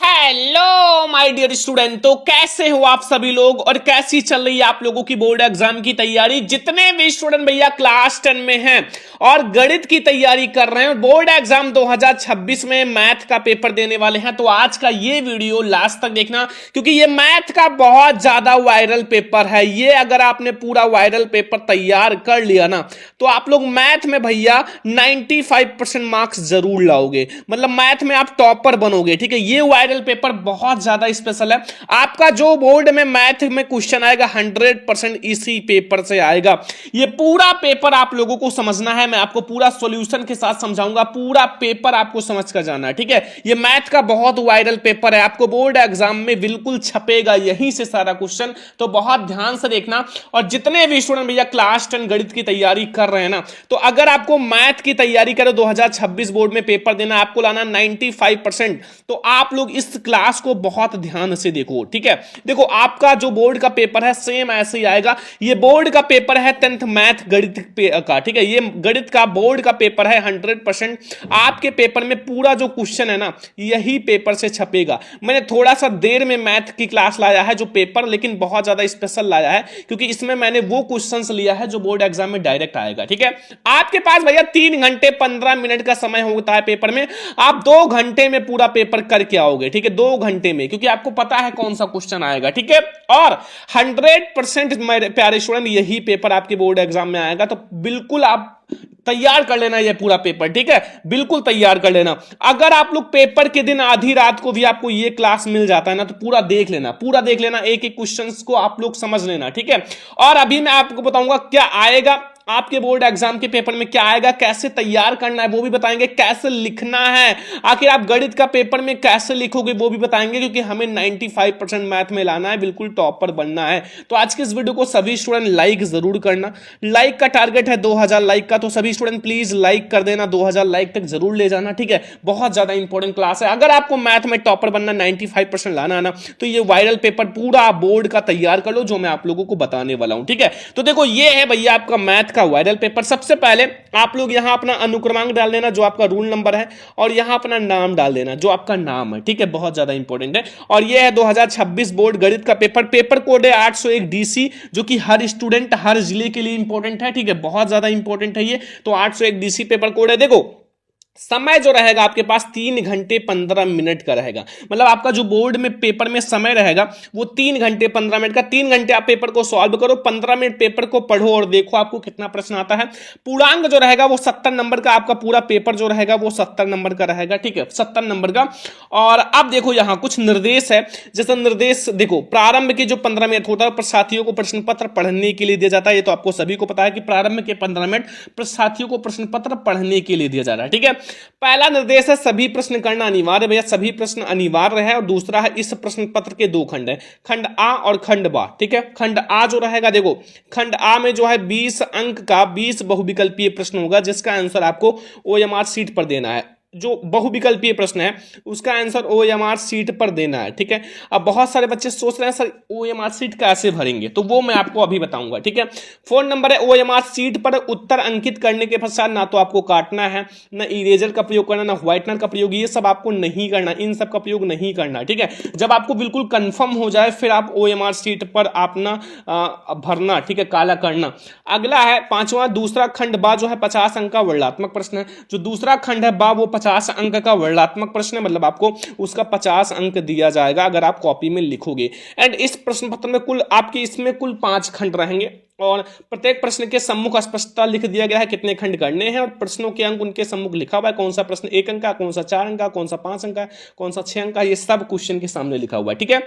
Hello my dear student. तो कैसे हो आप सभी लोग और कैसी चल रही है आप लोगों की बोर्ड एग्जाम की तैयारी। जितने भी स्टूडेंट भैया क्लास 10 में हैं और गणित की तैयारी कर रहे हैं, बोर्ड एग्जाम 2026 में मैथ का पेपर देने वाले हैं, तो आज का ये वीडियो लास्ट तक देखना, क्योंकि ये मैथ का बहुत ज्यादा वायरल पेपर है। ये अगर आपने पूरा वायरल पेपर तैयार कर लिया ना, तो आप लोग मैथ में भैया 95% मार्क्स जरूर लाओगे, मतलब मैथ में आप टॉपर बनोगे। ठीक है, ये वायरल पेपर बहुत ज्यादा स्पेशल है। आपका जो बोर्ड में मैथ में क्वेश्चन आएगा 100% इसी पेपर से आएगा। ये पूरा पेपर आप लोगों को समझना है, मैं आपको पूरा सॉल्यूशन के साथ समझाऊंगा। पूरा पेपर आपको समझ कर जाना है। ठीक है, ये मैथ का बहुत वायरल पेपर है, आपको बोर्ड एग्जाम में बिल्कुल छपेगा यहीं से सारा क्वेश्चन, तो बहुत ध्यान से देखना। और जितने भी स्टूडेंट भैया क्लास 10 गणित की तैयारी कर रहे हैं ना, तो अगर आपको मैथ की तैयारी करो, 2026 बोर्ड में पेपर देना, आपको लाना 95%, तो आप लोग इस क्लास को बहुत ध्यान से देखो। ठीक है, देखो आपका जो बोर्ड का पेपर है सेम ऐसे ही आएगा। ये बोर्ड का पेपर है 10th मैथ गणित का। ठीक है, ये गणित का बोर्ड का पेपर है 100%। आपके पेपर में पूरा जो क्वेश्चन है ना, यही पेपर से छपेगा। मैंने थोड़ा सा देर में मैथ की क्लास लाया है जो पेपर, लेकिन बहुत ज्यादा स्पेशल लाया है, क्योंकि इसमें मैंने वो क्वेश्चंस लिया है जो बोर्ड एग्जाम में डायरेक्ट आएगा। ठीक है, आपके पास भैया 3 घंटे 15 मिनट का समय होता है पेपर में, आप 2 घंटे में पूरा पेपर करके आओगे। ठीक है, 2 घंटे में, क्योंकि आपको पता है कौन सा क्वेश्चन आएगा। ठीक है, और 100% मेरे प्यारे स्टूडेंट यही पेपर आपके बोर्ड एग्जाम में आएगा, तो बिल्कुल आप तैयार कर लेना ये पूरा पेपर। ठीक है, बिल्कुल तैयार कर लेना। अगर आप लोग पेपर के दिन आधी रात को भी आपको ये क्लास मिल जाता है ना, तो पूरा देख लेना, पूरा देख लेना, एक एक क्वेश्चंस को आप लोग समझ लेना। ठीक है, और अभी मैं आपको बताऊंगा क्या आएगा आपके बोर्ड एग्जाम के पेपर में, क्या आएगा, कैसे तैयार करना है वो भी बताएंगे, कैसे लिखना है, आखिर आप गणित का पेपर में कैसे लिखोगे वो भी बताएंगे, क्योंकि हमें 95% मैथ में लाना है, बिल्कुल टॉपर बनना है। तो आज के इस वीडियो को सभी स्टूडेंट लाइक जरूर करना। लाइक का टारगेट है 2000 लाइक का, तो सभी स्टूडेंट प्लीज लाइक कर देना, 2000 लाइक तक जरूर ले जाना। ठीक है, बहुत ज्यादा इंपॉर्टेंट क्लास है। अगर आपको मैथ में टॉपर बनना, 95% लाना है ना, तो ये वायरल पेपर पूरा बोर्ड का तैयार कर लो, जो मैं आप लोगों को बताने वाला हूं। ठीक है, तो देखो ये है भैया आपका मैथ का वायरल पेपर। सबसे पहले आप लोग यहां अपना अनुक्रमांक डाल देना, जो आपका रूल नंबर है, और यहां अपना नाम डाल देना, जो आपका नाम है। ठीक है, बहुत ज्यादा इंपॉर्टेंट है। और यह है 2026 बोर्ड गणित का पेपर। पेपर कोड है 801 डीसी, जो कि हर स्टूडेंट हर जिले के लिए इंपॉर्टेंट है। ठीक है, बहुत ज्यादा इंपॉर्टेंट है ये, तो 801 डीसी पेपर कोड है। देखो समय जो रहेगा आपके पास 3 घंटे 15 मिनट का रहेगा, मतलब आपका जो बोर्ड में पेपर में समय रहेगा वो 3 घंटे 15 मिनट का। 3 घंटे आप पेपर को सॉल्व करो, 15 मिनट पेपर को पढ़ो और देखो आपको कितना प्रश्न आता है। पूर्णांक जो रहेगा वो 70 नंबर का, आपका पूरा पेपर जो रहेगा वो 70 नंबर का रहेगा। ठीक है, 70 नंबर का। और अब देखो यहां कुछ निर्देश है, जैसा निर्देश देखो, प्रारंभ के जो 15 मिनट होता है साथियों को प्रश्न पत्र पढ़ने के लिए दिया जाता है। ये तो आपको सभी को पता है कि प्रारंभ के 15 मिनट साथियों को प्रश्न पत्र पढ़ने के लिए दिया जा रहा है। ठीक है, पहला निर्देश है सभी प्रश्न करना अनिवार्य। भैया सभी प्रश्न अनिवार्य है। और दूसरा है इस प्रश्न पत्र के 2 खंड है, खंड आ और खंड बा। ठीक है, खंड आ जो रहेगा, देखो खंड आ में जो है 20 अंक का 20 बहुविकल्पीय प्रश्न होगा, जिसका आंसर आपको ओएमआर सीट पर देना है। जो बहुविकल्पीय प्रश्न है उसका आंसर ओएमआर सीट पर देना है। ठीक है, अब बहुत सारे बच्चे सोच रहे हैं सर ओएमआर सीट कैसे भरेंगे, तो वो मैं आपको अभी बताऊंगा। ठीक है, फोन नंबर है ओएमआर सीट पर उत्तर अंकित करने के पश्चात ना तो आपको काटना है, ना इरेजर का प्रयोग करना, ना व्हाइटनर का प्रयोग, ये सब आपको नहीं करना, इन सब का प्रयोग नहीं करना। ठीक है, जब आपको बिल्कुल कंफर्म हो जाए फिर आप ओएमआर सीट पर अपना भरना। ठीक है, काला करना। अगला है 5वां दूसरा खंड बा, जो है 50 अंक का वर्णात्मक प्रश्न है। जो दूसरा खंड है बा वो 50 अंक का वर्णात्मक प्रश्न है, मतलब आपको उसका 50 अंक दिया जाएगा अगर आप कॉपी में लिखोगे। एंड इस प्रश्न पत्र में कुल आपके इसमें कुल 5 खंड रहेंगे, और प्रत्येक प्रश्न के सम्मुख स्पष्टता लिख दिया गया है कितने खंड करने हैं, और प्रश्नों के अंक उनके सम्मुख लिखा हुआ है, कौन सा प्रश्न 1 अंक का, कौन सा 4 अंक का, कौन सा 5 अंक का, कौन सा 6 अंक का, ये सब क्वेश्चन के सामने लिखा हुआ है। ठीक है,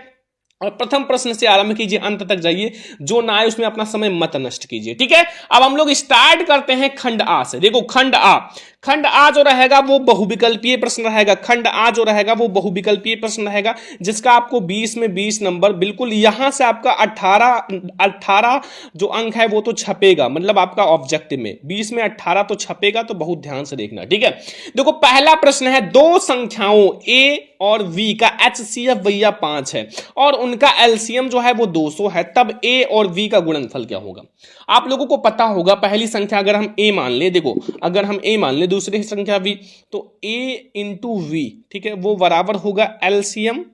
और प्रथम प्रश्न से आरंभ कीजिए, अंत तक जाइए, जो ना आए उसमें अपना समय मत नष्ट कीजिए। ठीक है, अब हम लोग स्टार्ट करते हैं खंड आ से। देखो खंड आ, खंड आ जो रहेगा वो बहुविकल्पीय प्रश्न रहेगा। खंड आ जो रहेगा वो बहुविकल्पीय प्रश्न रहेगा, जिसका आपको 20 में 20 नंबर, बिल्कुल यहां से आपका 18 जो अंक है वो तो छपेगा, मतलब आपका ऑब्जेक्टिव में 20 में 18 तो छपेगा, तो बहुत ध्यान से देखना। ठीक है, देखो पहला प्रश्न है, दो संख्याओं a और V का HCF भैया 5 है और उनका LCM जो है वो 200 है, तब A और V का गुणनफल क्या होगा? आप लोगों को पता होगा, पहली संख्या अगर हम A मान ले, देखो अगर हम A मान ले, दूसरी संख्या V, तो A इंटू V, ठीक है, वो बराबर होगा LCM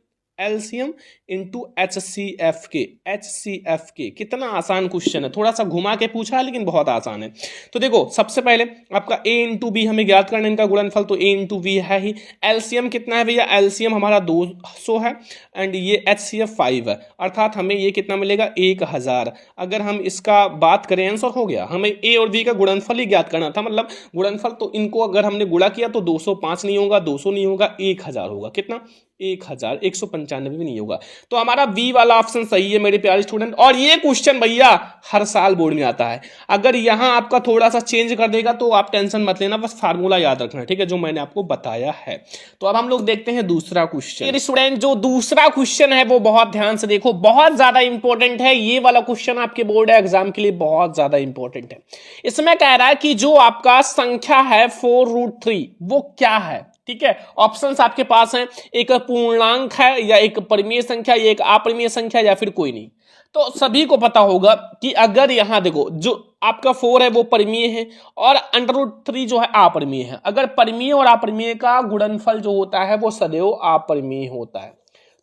इंटू HCF के। कितना आसान क्वेश्चन है, थोड़ा सा घुमा के पूछा है लेकिन बहुत आसान है। तो देखो सबसे पहले आपका A इंटू बी हमें ज्ञात करना है, इनका गुणनफल, तो A इंटू वी है ही। LCM कितना है भैया? LCM हमारा 200 है एंड ये HCF 5 है, अर्थात हमें ये कितना मिलेगा? 1000। अगर हम इसका बात करें, आंसर हो गया। हमें A और V का गुणनफल ही ज्ञात करना था, मतलब गुणनफल, तो इनको अगर हमने गुणा किया तो 205 नहीं होगा, 200 नहीं होगा, 1000 होगा। कितना? 1000, 195 भी नहीं होगा। तो हमारा बी वाला ऑप्शन सही है मेरे प्यारे स्टूडेंट। और ये क्वेश्चन भैया हर साल बोर्ड में आता है, अगर यहां आपका थोड़ा सा चेंज कर देगा तो आप टेंशन मत लेना, बस फार्मूला याद रखना, ठीक है, जो मैंने आपको बताया है। तो अब हम लोग देखते हैं दूसरा क्वेश्चन। मेरे स्टूडेंट जो दूसरा क्वेश्चन है वो बहुत ध्यान से देखो, बहुत ज्यादा इंपॉर्टेंट है ये वाला क्वेश्चन, आपके बोर्ड एग्जाम के लिए बहुत ज्यादा इंपॉर्टेंट है। इसमें कह रहा है कि जो आपका संख्या है 4√3 वो क्या है, ठीक है। ऑप्शंस आपके पास हैं, एक पूर्णांक है या एक परिमेय संख्या या एक अपरिमेय संख्या या फिर कोई नहीं। तो सभी को पता होगा कि अगर यहां देखो जो आपका 4 है वो परिमेय है और √3 जो है अपरिमेय है। अगर परिमेय और अपरिमेय का गुणनफल जो होता है वो सदैव अपरिमेय होता है,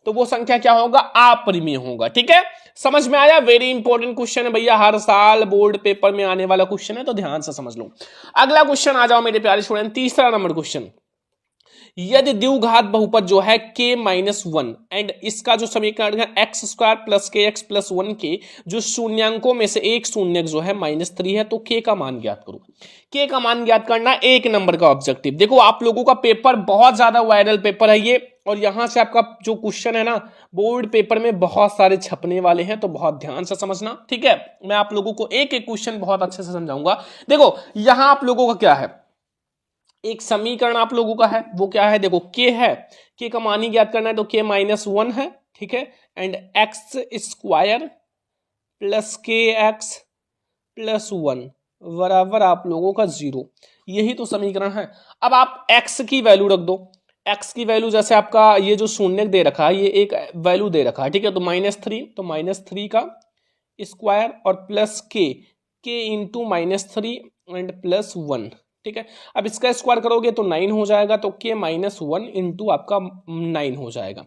तो वो संख्या क्या होगा? अपरिमेय होगा, ठीक है। समझ में आया? वेरी इंपॉर्टेंट क्वेश्चन है भैया, हर साल बोर्ड पेपर में आने वाला क्वेश्चन है, तो ध्यान से समझ लो। अगला क्वेश्चन आ जाओ मेरे प्यारे स्टूडेंट, तीसरा नंबर क्वेश्चन। यदि द्विघात बहुपद जो है k-1 एंड इसका जो समीकरण है x² प्लस kx प्लस 1 के जो शून्यांकों में से एक शून्यक जो है -3 है, तो k का मान ज्ञात करो। k का मान ज्ञात करना 1 नंबर का ऑब्जेक्टिव। देखो आप लोगों का पेपर बहुत ज्यादा वायरल पेपर है ये, और यहां से आपका जो क्वेश्चन है ना बोर्ड पेपर में बहुत सारे छपने वाले हैं, तो बहुत ध्यान से समझना, ठीक है। मैं आप लोगों को एक एक क्वेश्चन बहुत अच्छे से समझाऊंगा। देखो यहां आप लोगों का क्या है, एक समीकरण आप लोगों का है, वो क्या है? देखो k है, k का मान ही ज्ञात करना है, तो k-1 है, ठीक है, and x² plus kx plus 1 बराबर आप लोगों का 0। यही तो समीकरण है। अब आप x की वैल्यू रख दो, x की वैल्यू जैसे आपका ये जो शून्य दे रखा है ये एक वैल्यू दे रखा है, ठीक है, तो -3, तो -3 का स्क्वायर और plus k into -3 and plus 1, ठीक है। अब इसका स्क्वायर करोगे तो 9 हो जाएगा, तो k-1 इंटू आपका 9 हो जाएगा,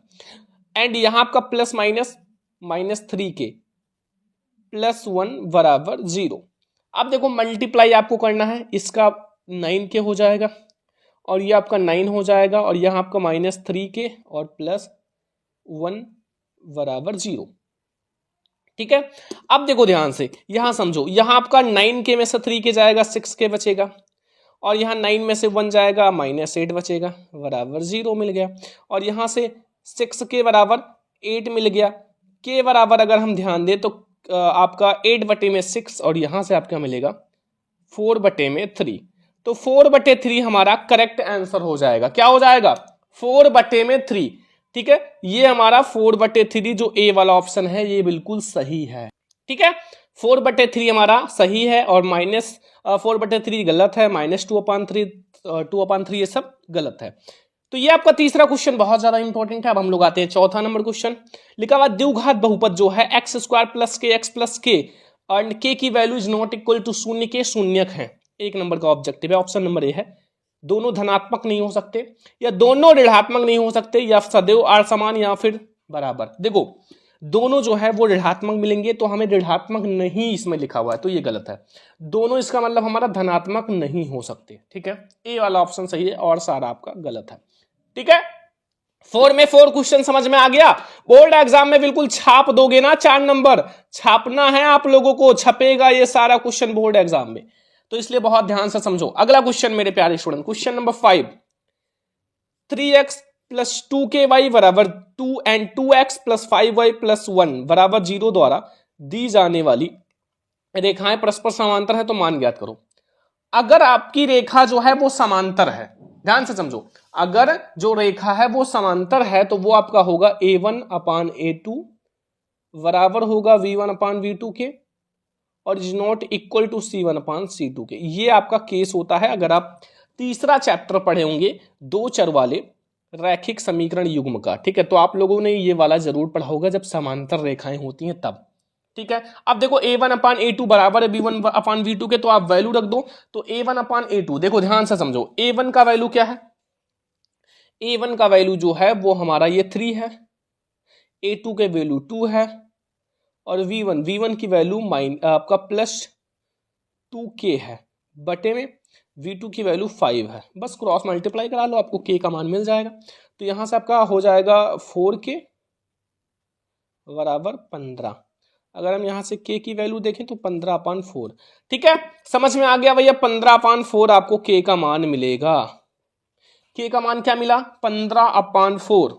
एंड यहां आपका प्लस माइनस -3k प्लस 1 बराबर 0। अब देखो मल्टीप्लाई आपको करना है, इसका 9k हो जाएगा और ये आपका 9 हो जाएगा, और यहां आपका -3k और प्लस 1 बराबर 0, ठीक है। अब देखो ध्यान से यहां समझो, यहां आपका 9k में से 3k जाएगा, 6k बचेगा, और यहाँ 9 में से 1 जाएगा, -8 बचेगा, बराबर 0 मिल गया। और यहाँ से 6k बराबर 8 मिल गया, k बराबर अगर हम ध्यान दें तो आपका 8/6, और यहाँ से आपका मिलेगा 4/3। तो 4/3 हमारा करेक्ट आंसर हो जाएगा। क्या हो जाएगा? 4/3, ठीक है। ये हमारा 4/3 जो ए वाला ऑप्शन है ये बिल्कुल सही है, ठीक है। 4/3 हमारा सही है और -4/3 गलत है, -2/3 ये सब गलत है। तो ये आपका तीसरा क्वेश्चन बहुत ज्यादा इंपॉर्टेंट है। अब हम लोग आते हैं चौथा नंबर क्वेश्चन। लिखा हुआ द्विघात बहुपद जो है x² plus kx plus k and k की value is not equal to 0 के शून्यक है। 1 नंबर का ऑब्जेक्टिव है, ऑप्शन नंबर ए है। दोनों धनात्मक नहीं हो सकते, या दोनों ऋणात्मक नहीं हो सकते, या सदैव असमान या फिर बराबर। देखो दोनों जो है वो ऋणात्मक मिलेंगे, तो हमें ऋणात्मक नहीं इसमें लिखा हुआ है, तो ये गलत है। दोनों इसका मतलब हमारा धनात्मक नहीं हो सकते, ठीक है। ए वाला ऑप्शन सही है और सारा आपका गलत है, ठीक है। 4 में 4 क्वेश्चन समझ में आ गया। बोर्ड एग्जाम में बिल्कुल छाप दोगे ना, 4 नंबर छापना है आप लोगों को, छपेगा ये सारा क्वेश्चन बोर्ड एग्जाम में, तो इसलिए बहुत ध्यान से समझो। अगला क्वेश्चन मेरे प्यारे student, question number 5। 3x plus 2ky बराबर 2 and 2x plus 5y plus 1 बराबर 0 द्वारा दी जाने वाली रेखाएं परस्पर समांतर है, तो मान ज्ञात करो। अगर आपकी रेखा जो है वो समांतर है, ध्यान से समझो, अगर जो रेखा है वो समांतर है तो वो आपका होगा a1/a2 बराबर होगा v1/v2 के, और is not equal to c1/c2 के। ये आपका केस होता है अगर आप तीसरा चैप्टर पढ़े होंगे 2 चर वाले, रैखिक समीकरण युग्म का। ठीक है, तो आप लोगों ने ये वाला जरूर पढ़ा होगा जब समांतर रेखाएं होती हैं तब। ठीक है, अब देखो a1/a2 बराबर है b1/v2 के, तो आप वैल्यू रख दो। तो a1/a2 देखो ध्यान से समझो, a1 का वैल्यू क्या है, a1 का वैल्यू जो है वो हमारा ये 3 है, a2 के वैल्यू 2 है, और v1 की वैल्यू आपका +2k है, बटे में v2 की वैल्यू 5 है। बस क्रॉस मल्टीप्लाई करा लो, आपको k का मान मिल जाएगा। तो यहां से आपका हो जाएगा 4k बराबर 15। अगर हम यहां से k की वैल्यू देखें तो 15/4। ठीक है, समझ में आ गया भैया, 15/4 आपको k का मान मिलेगा। k का मान क्या मिला, 15/4।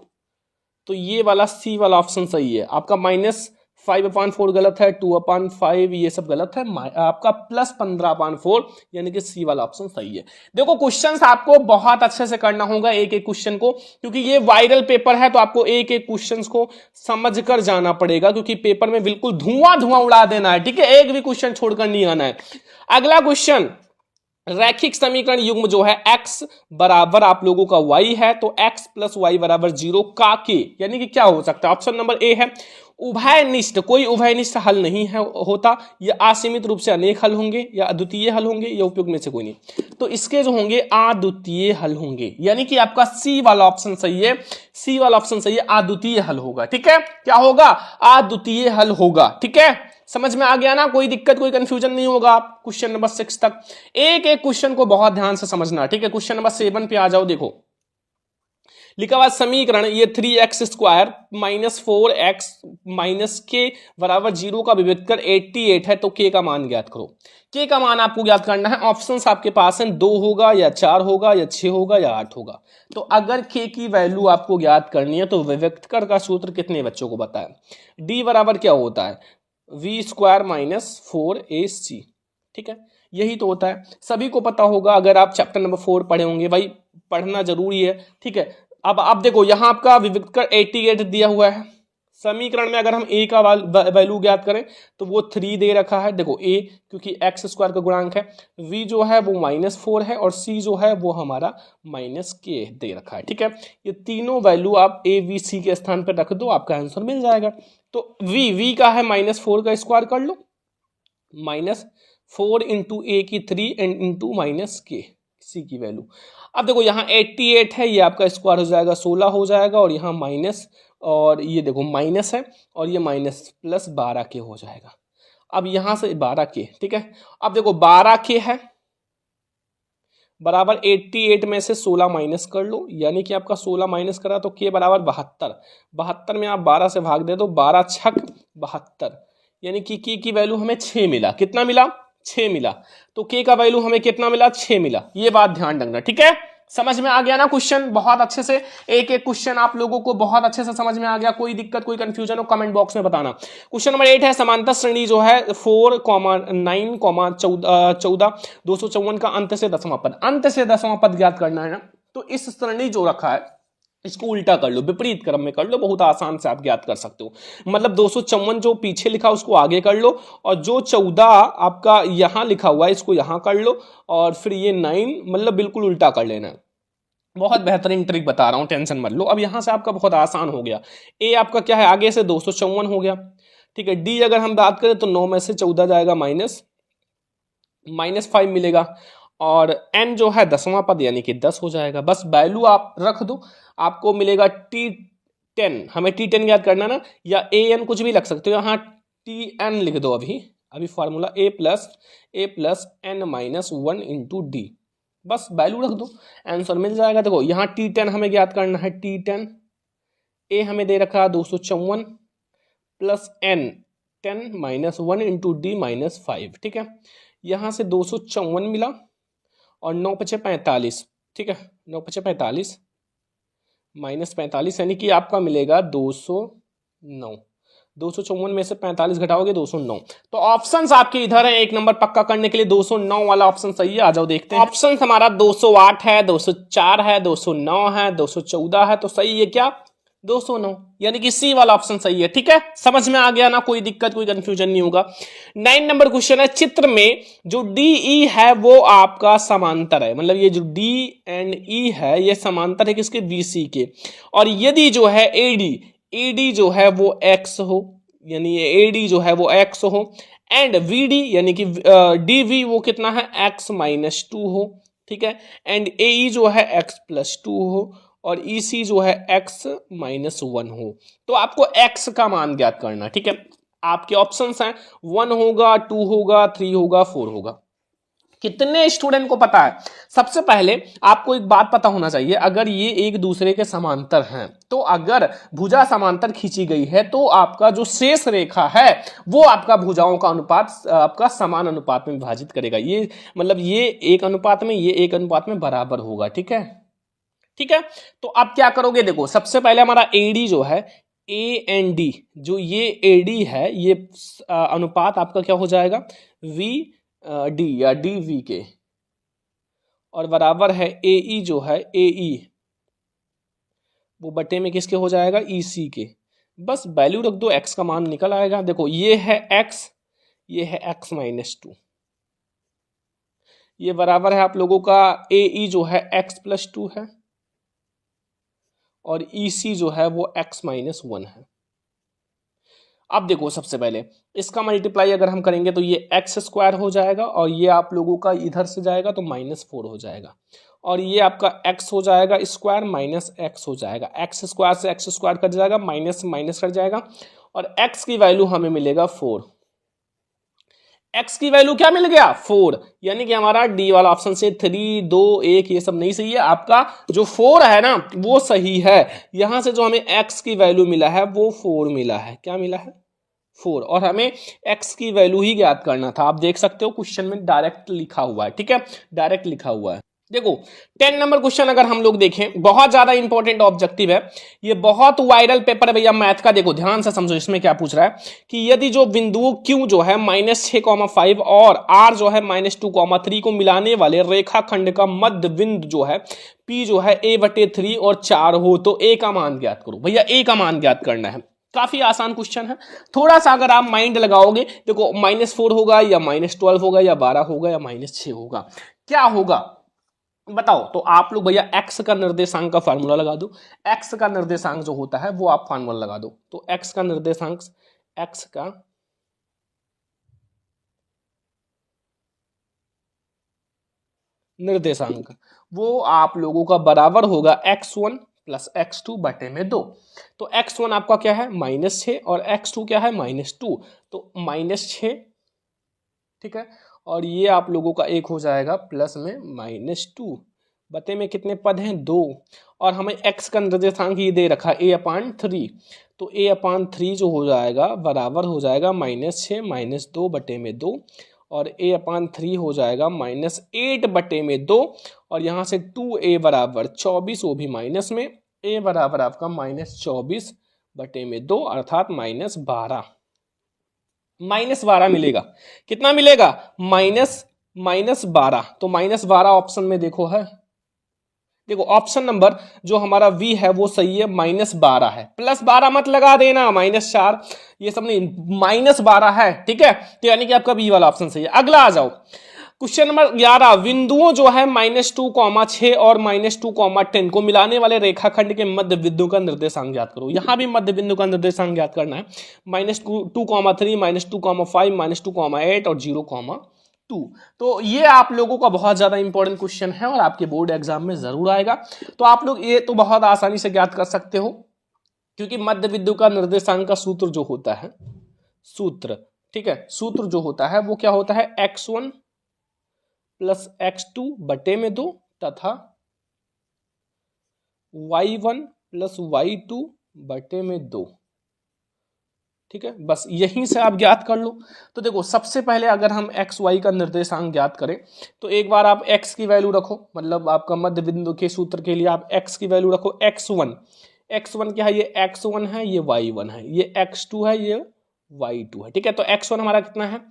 तो ये वाला सी वाला ऑप्शन सही है आपका। -5/4 गलत है, 2/5 ये सब गलत है, आपका +15/4 यानी कि सी वाला ऑप्शन सही है। देखो क्वेश्चंस आपको बहुत अच्छे से करना होगा एक एक क्वेश्चन को, क्योंकि ये वायरल पेपर है, तो आपको एक एक क्वेश्चंस को समझ कर जाना पड़ेगा, क्योंकि पेपर में बिल्कुल धुआं उड़ा देना है। ठीक है, एक भी क्वेश्चन छोड़कर नहीं आना है। अगला क्वेश्चन, रैखिक समीकरण युग्म जो है x बराबर आप लोगों का y है, तो x + y = 0 का k, यानी कि क्या हो सकता है, ऑप्शन नंबर ए है उभयनिष्ठ। कोई उभयनिष्ठ हल नहीं है होता, या असीमित रूप से अनेक हल होंगे, या अद्वितीय हल होंगे, या उपयुक्त में से कोई नहीं। तो इसके जो होंगे अद्वितीय हल होंगे, यानी कि आपका सी वाला ऑप्शन सही है, सी वाला ऑप्शन सही है, अद्वितीय हल होगा। ठीक है, क्या होगा, अद्वितीय हल होगा। ठीक है, समझ में आ गया ना, कोई दिक्कत कोई कंफ्यूजन नहीं होगा आप क्वेश्चन नंबर 6 तक। एक एक क्वेश्चन को बहुत ध्यान से समझना। ठीक है, क्वेश्चन नंबर 7 पे आ जाओ। देखो लिखा हुआ समीकरण, ये 3x² -4x - k बराबर 0 का विभक्त कर 88 है, तो k का मान ज्ञात करो। k का मान आपको ज्ञात करना है। ऑप्शंस आपके पास हैं, 2 होगा, या 4 होगा, या 6 होगा, या 8 होगा। तो अगर k की वैल्यू आपको ज्ञात करनी है तो विभक्त कर का सूत्र कितने बच्चों को पता है, d बराबर क्या होता है, v² - 4ac। ठीक है, यही तो होता है, सभी को पता होगा। अगर आप चैप्टर नंबर 4 पढ़े होंगे, भाई पढ़ना जरूरी है। ठीक है, अब आप देखो यहां आपका विभक्त कर 88 दिया हुआ है। समीकरण में अगर हम a का वैल्यू ज्ञात करें तो वो 3 दे रखा है। देखो a क्योंकि x² का गुणांक है, v जो है वो -4 है, और c जो है वो हमारा -k दे रखा है। ठीक है, ये तीनों वैल्यू आप a v c के स्थान पर रख दो, आपका आंसर मिल जाएगा। तो v का है -4 का स्क्वायर कर लो, -4 × a की 3 इंटू -k c की वैल्यू। अब देखो यहाँ 88 है, ये आपका स्क्वायर हो जाएगा 16 हो जाएगा, और यहाँ माइनस, और ये देखो माइनस है, और ये -+12k हो जाएगा। अब यहाँ से 12k। ठीक है, अब देखो 12k है बराबर 88 में से 16 माइनस कर लो, यानी कि आपका 16 माइनस करा तो k बराबर 72। 72 में आप 12 से भाग दे दो, 12 छक 72, यानी कि k की वैल्यू हमें 6 मिला। कितना मिला, 6 मिला। तो k का वैल्यू हमें कितना मिला, 6 मिला। ये बात ध्यान रखना। ठीक है, समझ में आ गया ना क्वेश्चन, बहुत अच्छे से एक एक क्वेश्चन आप लोगों को बहुत अच्छे से समझ में आ गया। कोई दिक्कत कोई कंफ्यूजन हो कमेंट बॉक्स में बताना। क्वेश्चन नंबर 8 है, समांतर श्रेणी जो है 4, 9, 14 254 का अंत से दसवां पद ज्ञात करना है ना। तो इस श्रेणी जो रखा है इसको उल्टा कर लो, विपरीत क्रम में कर लो, बहुत आसान से आप ज्ञात कर सकते हो। मतलब 254 जो पीछे लिखा उसको आगे कर लो, और जो 14 आपका यहां लिखा हुआ है इसको यहां कर लो, और फिर ये 9 मतलब बिल्कुल उल्टा कर लेना। बहुत बेहतरीन ट्रिक बता रहा हूं, टेंशन मत लो। अब यहां से आपका बहुत आसान हो गया। ए आपका क्या है, आगे से 254 हो गया। ठीक है, डी अगर हम बात करें तो 9 में से 14 जाएगा, -5 मिलेगा, और n जो है 10वां पद यानी कि 10 हो जाएगा। बस वैल्यू आप रख दो, आपको मिलेगा T10। हमें T10 याद करना ना, या an कुछ भी लग सकते हो, यहाँ Tn लिख दो। अभी फार्मूला a + n - 1 × d, बस वैल्यू रख दो, आंसर मिल जाएगा। देखो यहाँ T10 हमें ज्ञात करना है, T10 a हमें दे रखा है 254 + n 10 - 1 × d -5। ठीक है, यहाँ से 254 मिला, और 9 × 5 = 45। ठीक है, 9 × 5 = 45 -45, यानी कि आपका मिलेगा 209। 254 में से 45 घटाओगे 209। तो ऑप्शंस आपके इधर है, एक नंबर पक्का करने के लिए 209 वाला ऑप्शन सही है। आ जाओ देखते हैं। ऑप्शन हमारा 208 है, 204 है, 209 है, 214 है। तो सही है क्या, 209, यानी कि सी वाला ऑप्शन सही है। ठीक है, समझ में आ गया ना, कोई दिक्कत कोई कंफ्यूजन नहीं होगा। 9 नंबर क्वेश्चन है, चित्र में जो डी ई है वो आपका समांतर है, मतलब ये जो डी एंड ई है ये समांतर है किसके, बी सी के। और यदि जो है एडी एडी जो है वो एक्स हो, यानी ये एडी जो है वो एक्स हो, एंड वीडी यानी कि डी वी वो कितना है, x-2 हो। ठीक है, एंड ए ई जो है x+2 हो, और ई सी जो है x-1 हो। तो आपको x का मान ज्ञात करना। ठीक है, आपके ऑप्शंस हैं 1 होगा, 2 होगा, 3 होगा, 4 होगा। कितने स्टूडेंट को पता है? सबसे पहले आपको एक बात पता होना चाहिए, अगर ये एक दूसरे के समांतर हैं तो अगर भुजा समांतर खींची गई है तो आपका जो शेष रेखा है वो आपका भुजाओं का अनुपात आपका समान अनुपात में विभाजित करेगा। ये मतलब ये एक अनुपात में, ये एक अनुपात में बराबर होगा। ठीक है, ठीक है। तो आप क्या करोगे, देखो सबसे पहले हमारा एडी जो है, ए एंड डी, जो ये एडी है ये अनुपात आपका क्या हो जाएगा, वी डी या डी वी के, और बराबर है ए ई जो है ए ई वो बटे में किसके हो जाएगा, ई सी के। बस वैल्यू रख दो, एक्स का मान निकल आएगा। देखो ये है एक्स, ये है x-2, ये बराबर है आप लोगों का ए ई जो है x+2 है, और ई सी जो है वो x-1 है। अब देखो सबसे पहले इसका मल्टीप्लाई अगर हम करेंगे तो ये x² हो जाएगा, और ये आप लोगों का इधर से जाएगा तो -4 हो जाएगा, और ये आपका x हो जाएगा स्क्वायर माइनस x हो जाएगा, x² से x² कट जाएगा, माइनस माइनस कट जाएगा, और x की वैल्यू हमें मिलेगा 4। x की वैल्यू क्या मिल गया, 4, यानी कि हमारा डी वाला ऑप्शन से 3, 2, 1 ये सब नहीं सही है, आपका जो 4 है ना वो सही है। यहां से जो हमें x की वैल्यू मिला है वो 4 मिला है, क्या मिला है, 4, और हमें x की वैल्यू ही ज्ञात करना था। आप देख सकते हो क्वेश्चन में डायरेक्ट लिखा हुआ है। ठीक है, डायरेक्ट लिखा हुआ है। देखो 10 नंबर क्वेश्चन अगर हम लोग देखें, बहुत ज्यादा इंपॉर्टेंट ऑब्जेक्टिव है, ये बहुत वायरल पेपर है भैया मैथ का। देखो ध्यान से समझो, इसमें क्या पूछ रहा है कि यदि जो बिंदु Q जो है -6,5 और R जो है -2,3 को मिलाने वाले रेखाखंड का मध्य बिंदु जो है P जो है a/3 और 4 हो तो a का मान ज्ञात करो। भैया a का मान ज्ञात करना है, काफी आसान क्वेश्चन है। थोड़ा सा अगर आप माइंड लगाओगे, देखो -4 होगा या -12 होगा या 12 होगा या -6 होगा, क्या होगा बताओ। तो आप लोग भैया x का निर्देशांक का फार्मूला लगा दो, x का निर्देशांक जो होता है वो आप फार्मूला लगा दो। तो x का निर्देशांक, x का निर्देशांक वो आप लोगों का बराबर होगा x1 प्लस x2 बटे में 2। तो x1 आपका क्या है -6 और x2 क्या है -2, तो -6। ठीक है, और ये आप लोगों का एक हो जाएगा प्लस में -2 बटे में कितने पद हैं, 2, और हमें x का निर्देशांक ये दे रखा a/3, तो a/3 जो हो जाएगा बराबर हो जाएगा -6 -2 बटे में 2, और a/3 हो जाएगा -8 बटे में 2, और यहाँ से 2a बराबर 24, वो भी माइनस में, a बराबर आपका -24 बटे में 2 अर्थात -12। -12 मिलेगा, कितना मिलेगा, -12। तो -12 ऑप्शन में देखो है, देखो ऑप्शन नंबर जो हमारा V है वो सही है, -12 है, +12 मत लगा देना, -4 ये सब नहीं, -12 है। ठीक है, तो यानी कि आपका बी वाला ऑप्शन सही है। अगला आ जाओ, क्वेश्चन नंबर 11, बिंदुओं जो है -2,6 और -2,10 को मिलाने वाले रेखाखंड के मध्य बिंदु का निर्देशांक ज्ञात करो। यहां भी मध्य बिंदु का निर्देशांक ज्ञात करना है, -2,3 -2,5 -2,8 और 0,2। तो ये आप लोगों का बहुत ज्यादा इंपॉर्टेंट क्वेश्चन है और आपके बोर्ड एग्जाम में जरूर आएगा। तो आप लोग ये तो बहुत आसानी से ज्ञात कर सकते हो, क्योंकि मध्य बिंदु का निर्देशांक का सूत्र जो होता है, सूत्र, ठीक है, सूत्र जो होता है वो क्या होता है, x1 प्लस x2 बटे में 2 तथा y1 प्लस y2 बटे में 2। ठीक है, बस यहीं से आप ज्ञात कर लो। तो देखो सबसे पहले अगर हम एक्स वाई का निर्देशांक ज्ञात करें तो एक बार आप x की वैल्यू रखो, मतलब आपका मध्य बिंदु के सूत्र के लिए आप x की वैल्यू रखो, x1 क्या है, ये x1 है, ये y1 है, ये x2 है, ये y2 है। ठीक है, तो x1 हमारा कितना है,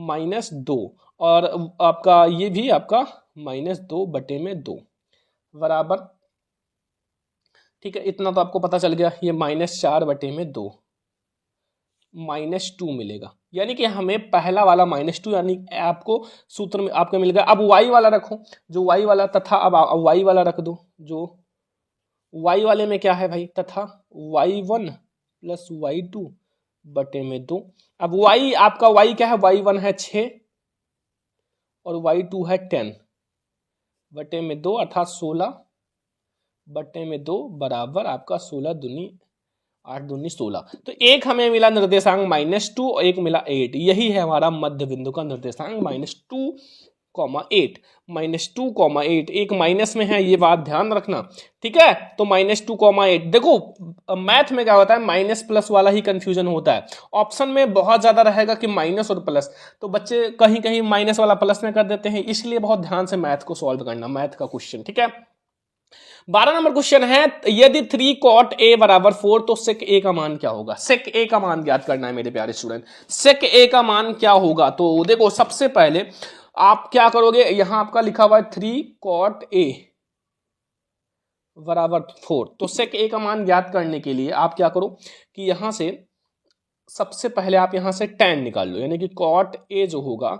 -2, और आपका ये भी आपका -2 बटे में 2 बराबर ठीक है, इतना तो आपको पता चल गया। ये -4/2 -2 मिलेगा, यानी कि हमें पहला वाला -2 यानी आपको सूत्र में आपको मिल गया। अब y वाला रखो, जो y वाला तथा अब y वाला रख दो, जो y वाले में क्या है भाई, तथा y1 + y2/2। अब y आपका y क्या है, y1 है 6 और y2 है 10/2 अर्थात 16/2 बराबर आपका 16 दूनी 8 दूनी 16। तो एक हमें मिला निर्देशांक -2 और एक मिला 8। यही है हमारा मध्य बिंदु का निर्देशांक -2, -8। -2, एक माइनस में है, ये बात ध्यान रखना, ठीक है। तो -2, 8 देखो मैथ में क्या होता है, माइनस प्लस वाला ही कंफ्यूजन होता है। ऑप्शन में बहुत ज्यादा रहेगा कि माइनस और प्लस, तो बच्चे कहीं कहीं माइनस वाला प्लस में कर देते हैं, इसलिए बहुत ध्यान से मैथ को सॉल्व करना, मैथ का क्वेश्चन, ठीक है। 12 नंबर क्वेश्चन है, यदि 3 cot a = 4 तो sec a का मान क्या होगा। sec a का मान ज्ञात करना है मेरे प्यारे स्टूडेंट। sec a का मान क्या होगा, तो देखो सबसे पहले आप क्या करोगे, यहां आपका लिखा हुआ है 3 cot a = 4, तो sec a का मान ज्ञात करने के लिए आप क्या करो कि यहां से सबसे पहले आप यहां से tan निकाल लो, यानी कि cot a जो होगा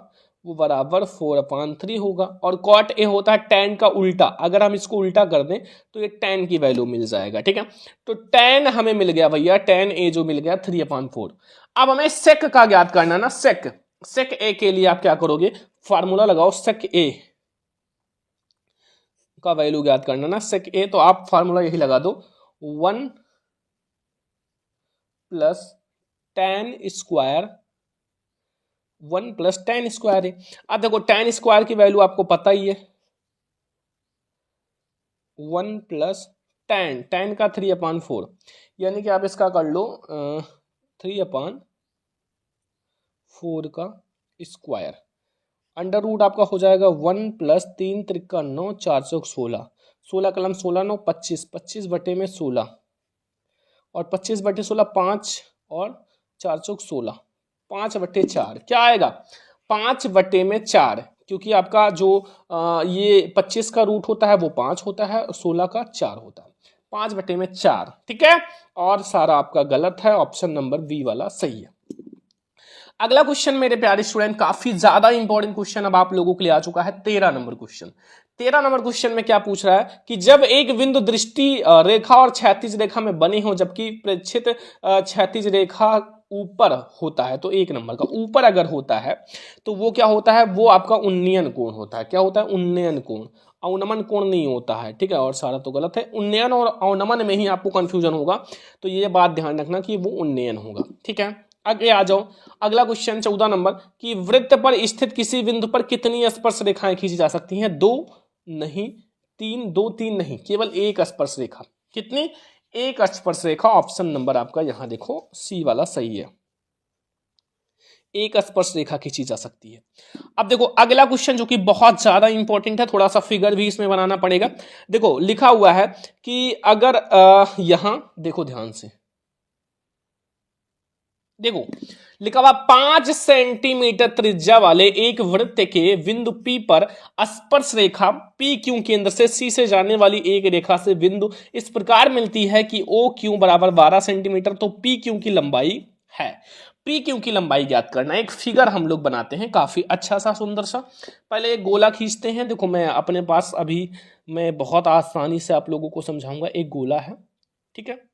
वो बराबर 4/3 होगा, और cot a होता है tan का उल्टा। अगर हम इसको उल्टा कर दें तो ये tan की वैल्यू मिल जाएगा, ठीक है। तो tan हमें मिल गया भैया, tan a जो मिल गया 3/4। अब हमें sec का ज्ञात करना ना, sec a के लिए आप क्या करोगे, फार्मूला लगाओ sec a का वैल्यू ज्ञात करना ना, sec a, तो आप फार्मूला यही लगा दो 1 + tan स्क्वायर 1 + tan स्क्वायर है। अब देखो tan स्क्वायर की वैल्यू आपको पता ही है, 1 + tan का 3/4, यानी कि आप इसका कर लो 3/4 का स्क्वायर, अंडर रूट आपका हो जाएगा 1 + 3 × 3 = 9, 4 × 16, 16 कलम 16 9 25, 25/16 और 25/16 5 और 4 × 16, 5/4 क्या आएगा, 5/4, क्योंकि आपका जो ये 25 का रूट होता है वो 5 होता है और 16 का 4 होता है, 5/4, ठीक है। और सारा आपका गलत है, ऑप्शन नंबर बी वाला सही है। अगला क्वेश्चन मेरे प्यारे स्टूडेंट, काफी ज्यादा इंपॉर्टेंट क्वेश्चन अब आप लोगों के लिए आ चुका है। 13 नंबर क्वेश्चन। 13 नंबर क्वेश्चन में क्या पूछ रहा है कि जब एक बिंदु दृष्टि रेखा और क्षैतिज रेखा में बने हो, जबकि प्रेक्षित क्षैतिज रेखा ऊपर होता है, तो 1 नंबर का ऊपर अगर होता है तो वो क्या होता है, वो आपका उन्नयन कोण होता है। क्या होता है, उन्नयन कोण, अवनमन कोण नहीं होता है, ठीक है। और सारा तो गलत है, उन्नयन और अवनमन में ही आपको कंफ्यूजन होगा, तो ये बात ध्यान रखना कि वो उन्नयन होगा, ठीक है। आगे आ जाओ, अगला क्वेश्चन 14 नंबर कि वृत्त पर स्थित किसी बिंदु पर कितनी स्पर्श रेखाएं खींची जा सकती हैं, 2 नहीं 3, 2 3 नहीं, केवल एक स्पर्श रेखा। कितनी, एक स्पर्श रेखा। ऑप्शन नंबर आपका यहां देखो सी वाला सही है, एक स्पर्श रेखा खींची जा सकती है। अब देखो अगला क्वेश्चन जो कि बहुत ज्यादा इंपॉर्टेंट है, थोड़ा सा फिगर भी इसमें बनाना पड़ेगा। देखो लिखा हुआ है कि अगर यहां देखो ध्यान से, देखो लिखा हुआ 5 सेंटीमीटर त्रिज्या वाले एक वृत्त के बिंदु P पर स्पर्श रेखा PQ केंद्र से C से जाने वाली एक रेखा से बिंदु इस प्रकार मिलती है कि OQ = 12 सेंटीमीटर, तो PQ की लंबाई है। PQ की लंबाई ज्ञात करना, एक फिगर हम लोग बनाते हैं, काफी अच्छा सा सुंदर सा। पहले एक गोला खींचते हैं, देखो मैं अपने पास अभी मैं बहुत आसानी से आप लोगों को समझाऊंगा। एक गोला है, ठीक है।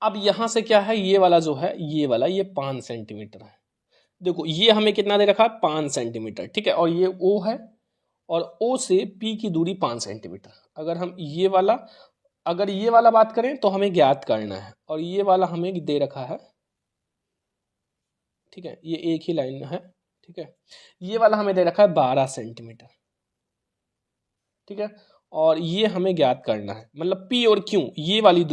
अब यहां से क्या है, ये वाला जो है, ये वाला ये 5 सेंटीमीटर है। देखो ये हमें कितना दे रखा है, 5 सेंटीमीटर, ठीक है। और ये O है, और O से P की दूरी 5 सेंटीमीटर। अगर हम ये वाला, अगर ये वाला बात करें तो हमें ज्ञात करना है, और ये वाला हमें दे रखा है, ठीक है, ये एक ही लाइन है, ठीक है। ये वाला हमें दे रखा है 12 सेंटीमीटर, ठीक है। और ये हमें ज्ञात करना है, मतलब P और Q, ये वाली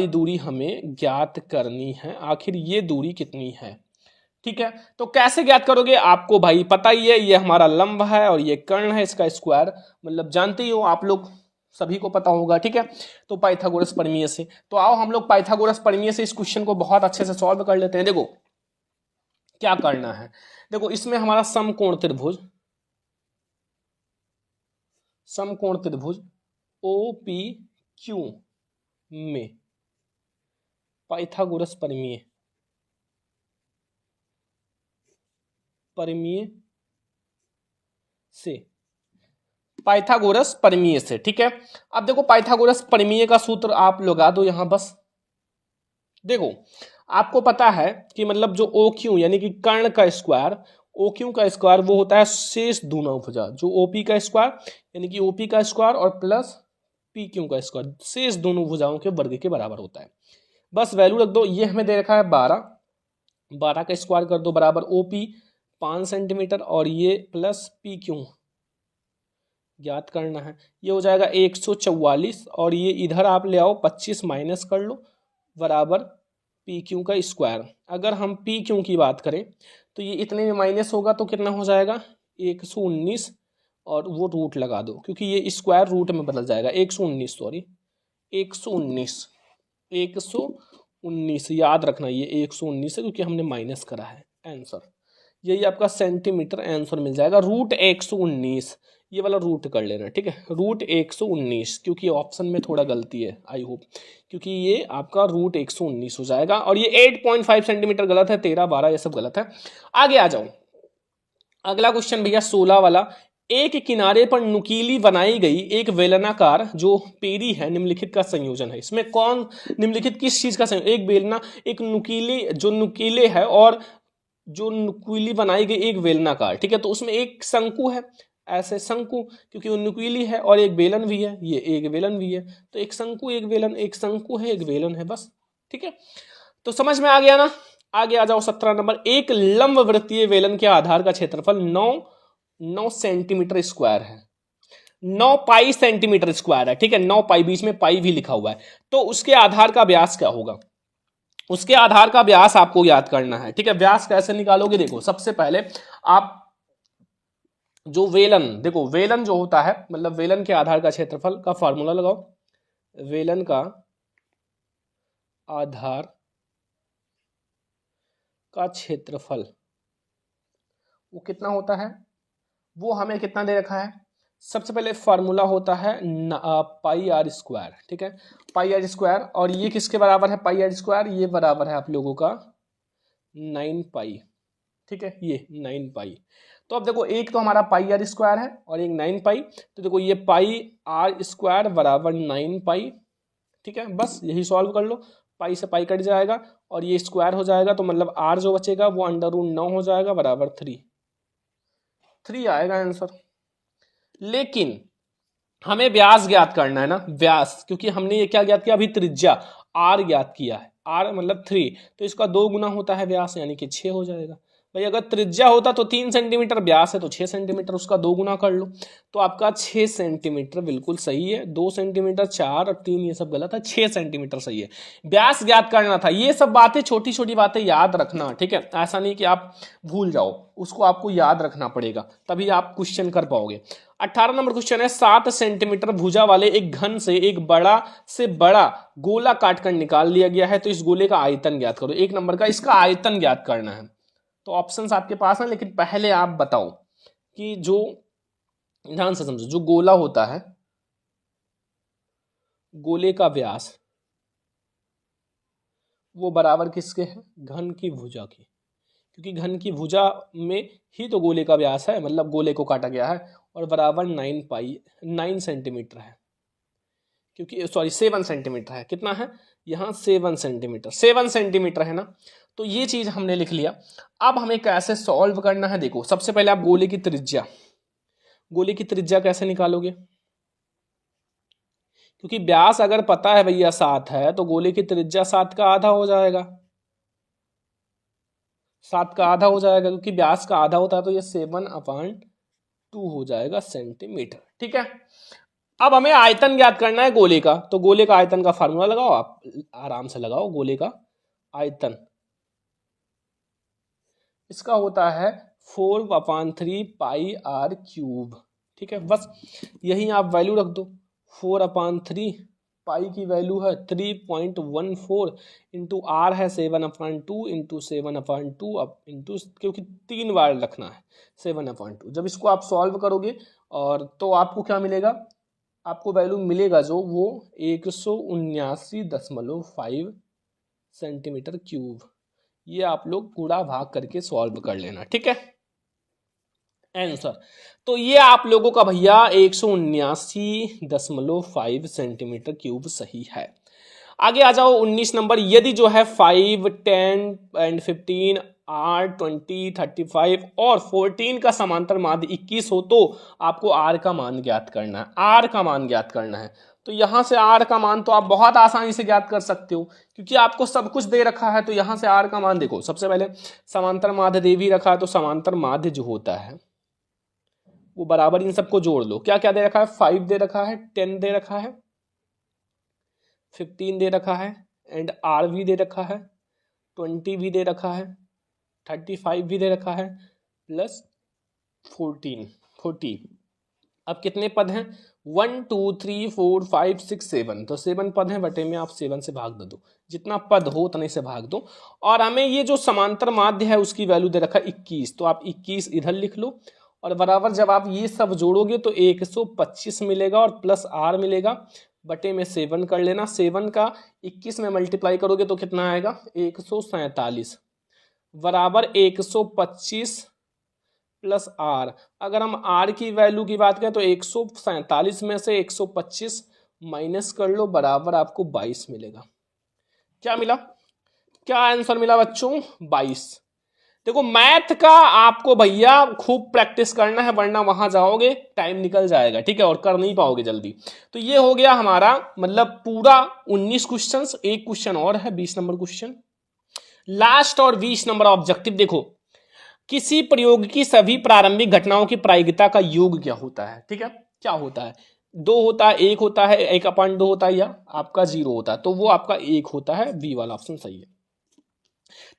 दूरी हमें ज्ञात करनी है, आखिर ये दूरी कितनी है, ठीक है। तो कैसे ज्ञात करोगे, आपको भाई पता ही है, ये हमारा लंब है और ये कर्ण है, इसका स्क्वायर मतलब जानते ही हो आप लोग, सभी को पता होगा, ठीक है। तो पाइथागोरस प्रमेय से, तो आओ हम लोग पाइथागोरस प्रमेय से इस क्वेश्चन को बहुत अच्छे से सॉल्व कर लेते हैं। देखो क्या करना है, देखो इसमें हमारा समकोण त्रिभुज OP क्यू में पाइथागोरस परिमेय से, पाइथागोरस परिमेय से, ठीक है। अब देखो पाइथागोरस परिमेय का सूत्र आप लगा दो यहां बस। देखो आपको पता है कि मतलब जो ओ क्यू यानी कि कर्ण का स्क्वायर, ओ क्यू का स्क्वायर वो होता है शेष दूना भुजा, जो ओपी का स्क्वायर यानी कि ओपी का स्क्वायर और प्लस पी क्यू का स्क्वायर शेष दोनों भुजाओं के वर्ग के बराबर होता है। बस वैल्यू रख दो। ये हमें दे रखा है 12, 12 का स्क्वायर कर दो बराबर ओपी 5 सेंटीमीटर और ये प्लस पी क्यू ज्ञात करना है, ये हो जाएगा 144 और ये इधर आप ले आओ 25 माइनस कर लो बराबर पी क्यू का स्क्वायर। अगर हम पी क्यू की बात करें तो ये इतने में माइनस होगा तो कितना हो जाएगा 119 और वो रूट लगा दो क्योंकि ये स्क्वायर रूट में बदल जाएगा 119, सॉरी 119 याद रखना ये 119 है क्योंकि हमने माइनस करा है। आंसर यही आपका सेंटीमीटर आंसर मिल जाएगा रूट 119, ये वाला रूट कर लेना, ठीक है, रूट 119 क्योंकि ऑप्शन में थोड़ा गलती है आई होप, क्योंकि ये आपका रूट 119 हो जाएगा और ये 8.5 सेंटीमीटर गलत है, 13, 12 ये सब गलत है। आगे आ जाओ, अगला क्वेश्चन भैया 16 वाला। एक किनारे पर नुकीली बनाई गई एक बेलनाकार जो पेरी है निम्नलिखित का संयोजन है। इसमें कौन निम्नलिखित किस चीज का संयोजन, एक बेलना, एक नुकीली जो नुकीले है और जो नुकीली बनाई गई एक बेलनाकार, ठीक है, तो उसमें एक शंकु है, ऐसे शंकु क्योंकि वो नुकीली है और एक बेलन भी है, ये एक बेलन भी है, तो एक शंकु एक बेलन, एक शंकु है एक बेलन है, बस ठीक है। तो समझ में आ गया ना। आगे आ जाओ 17 नंबर। एक लंब वृत्तीय बेलन के आधार का क्षेत्रफल 9 सेंटीमीटर स्क्वायर है, 9 पाई सेंटीमीटर स्क्वायर है, ठीक है, 9 पाई, बीच में पाई भी लिखा हुआ है, तो उसके आधार का व्यास क्या होगा, उसके आधार का व्यास आपको याद करना है, ठीक है। व्यास कैसे निकालोगे, देखो सबसे पहले आप जो वेलन, देखो वेलन जो होता है मतलब वेलन के आधार का क्षेत्रफल का फॉर्मूला लगाओ, वेलन का आधार का क्षेत्रफल वो कितना होता है, वो हमें कितना दे रखा है, सबसे पहले फार्मूला होता है पाई आर स्क्वायर, ठीक है, पाई आर स्क्वायर, और ये किसके बराबर है पाई आर स्क्वायर, ये बराबर है आप लोगों का 9 पाई, ठीक है, ये 9 पाई। तो अब देखो एक तो हमारा पाई आर स्क्वायर है और एक 9 पाई, तो देखो ये पाई आर स्क्वायर बराबर 9 पाई, ठीक है, बस यही सॉल्व कर लो, पाई से पाई कट जाएगा और ये स्क्वायर हो जाएगा, तो मतलब आर जो बचेगा वो √9 हो जाएगा बराबर 3 आएगा आंसर। लेकिन हमें व्यास ज्ञात करना है ना, व्यास, क्योंकि हमने ये क्या ज्ञात किया अभी, त्रिज्या आर ज्ञात किया है, आर मतलब 3, तो इसका 2 गुना होता है व्यास यानी कि 6 हो जाएगा। भाई अगर त्रिज्या होता तो 3 सेंटीमीटर, व्यास है तो 6 सेंटीमीटर, उसका 2 गुना कर लो, तो आपका 6 सेंटीमीटर बिल्कुल सही है। 2 सेंटीमीटर, 4 और 3 ये सब गलत है, 6 सेंटीमीटर सही है। व्यास ज्ञात करना था। ये सब बातें, छोटी छोटी बातें याद रखना, ठीक है, ऐसा नहीं कि आप भूल जाओ, उसको आपको याद रखना पड़ेगा, तभी आप क्वेश्चन कर पाओगे। 18 नंबर क्वेश्चन है, 7 सेंटीमीटर भुजा वाले एक घन से एक बड़ा से बड़ा गोला काटकर निकाल लिया गया है, तो इस गोले का आयतन ज्ञात करो। 1 नंबर का इसका आयतन ज्ञात करना है। तो ऑप्शंस आपके पास हैं, लेकिन पहले आप बताओ कि जो, ध्यान से समझो, जो गोला होता है, गोले का व्यास वो बराबर किसके है, घन की भुजा की, क्योंकि घन की भुजा में ही तो गोले का व्यास है, मतलब गोले को काटा गया है, और बराबर 9 सेंटीमीटर है, क्योंकि सॉरी 7 सेंटीमीटर है, कितना है यहाँ 7 सेंटीमीटर, 7 सेंटीमीटर है ना। तो ये चीज हमने लिख लिया। अब हमें कैसे सॉल्व करना है, देखो सबसे पहले आप गोले की त्रिज्या, गोले की त्रिज्या कैसे निकालोगे, क्योंकि व्यास अगर पता है भैया 7 है तो गोले की त्रिज्या 7 का आधा हो जाएगा, 7 का आधा हो जाएगा, क्योंकि व्यास का आधा होता है तो ये 7/2 हो जाएगा सेंटीमीटर, ठीक है। अब हमें आयतन ज्ञात करना है गोले का, तो गोले का आयतन का फार्मूला लगाओ, आप आराम से लगाओ। गोले का आयतन इसका होता है 4/3 पाई आर क्यूब, ठीक है, बस यही आप वैल्यू रख दो। 4/3 पाई की वैल्यू है 3.14 इंटू आर है 7/2 इंटू 7/2 अब इंटू, क्योंकि 3 बार रखना है 7/2। जब इसको आप सॉल्व करोगे और तो आपको क्या मिलेगा आपको वैल्यू मिलेगा जो वो 179.5 सेंटीमीटर क्यूब। ये आप लोग गुणा भाग करके सॉल्व कर लेना, ठीक है आंसर। तो ये आप लोगों का भैया 179.5 सेंटीमीटर क्यूब सही है। आगे आ जाओ 19 नंबर। यदि जो है 5, 10 एंड 15 8, 20, 35 और 14 का समांतर माध्य 21 हो तो आपको आर का मान ज्ञात करना है। आर का मान ज्ञात करना है तो यहां से आर का मान तो आप बहुत आसानी से ज्ञात कर सकते हो क्योंकि आपको सब कुछ दे रखा है। तो यहां से आर का मान देखो, सबसे पहले समांतर माध्य दे भी रखा है तो समांतर माध्य जो होता है वो बराबर इन सबको जोड़ लो। क्या क्या दे रखा है? 5 दे रखा है, 10 दे रखा है, 15 दे रखा है एंड आर भी दे रखा है, 20 भी दे रखा है, 35 भी दे रखा है प्लस 40। अब कितने पद हैं? 1 2 3 4 5 6 7। तो 7 पद हैं, बटे में आप 7 से भाग दो, जितना पद हो उतने से भाग दो। और हमें ये जो समांतर माध्य है उसकी वैल्यू दे रखा है 21, तो आप 21 इधर लिख लो और बराबर जब आप ये सब जोड़ोगे तो 125 मिलेगा और प्लस आर मिलेगा, बटे में 7 कर लेना। 7 का 21 में मल्टीप्लाई करोगे तो कितना आएगा? 147 बराबर 125 प्लस आर। अगर हम आर की वैल्यू की बात करें तो 147 में से 125 माइनस कर लो, बराबर आपको 22 मिलेगा। क्या मिला? क्या आंसर मिला बच्चों? 22। देखो मैथ का आपको भैया खूब प्रैक्टिस करना है वरना वहां जाओगे टाइम निकल जाएगा, ठीक है, और कर नहीं पाओगे जल्दी। तो ये हो गया हमारा मतलब पूरा 19 क्वेश्चंस। एक क्वेश्चन और है 20 नंबर क्वेश्चन लास्ट और 20 नंबर ऑब्जेक्टिव। देखो किसी प्रयोग की सभी प्रारंभिक घटनाओं की प्रायिकता का योग क्या होता है? ठीक है, क्या होता है? 2 होता है, 1 होता है, 1/2 होता है या आपका 0 होता है, तो वो आपका 1 होता है। बी वाला ऑप्शन सही है।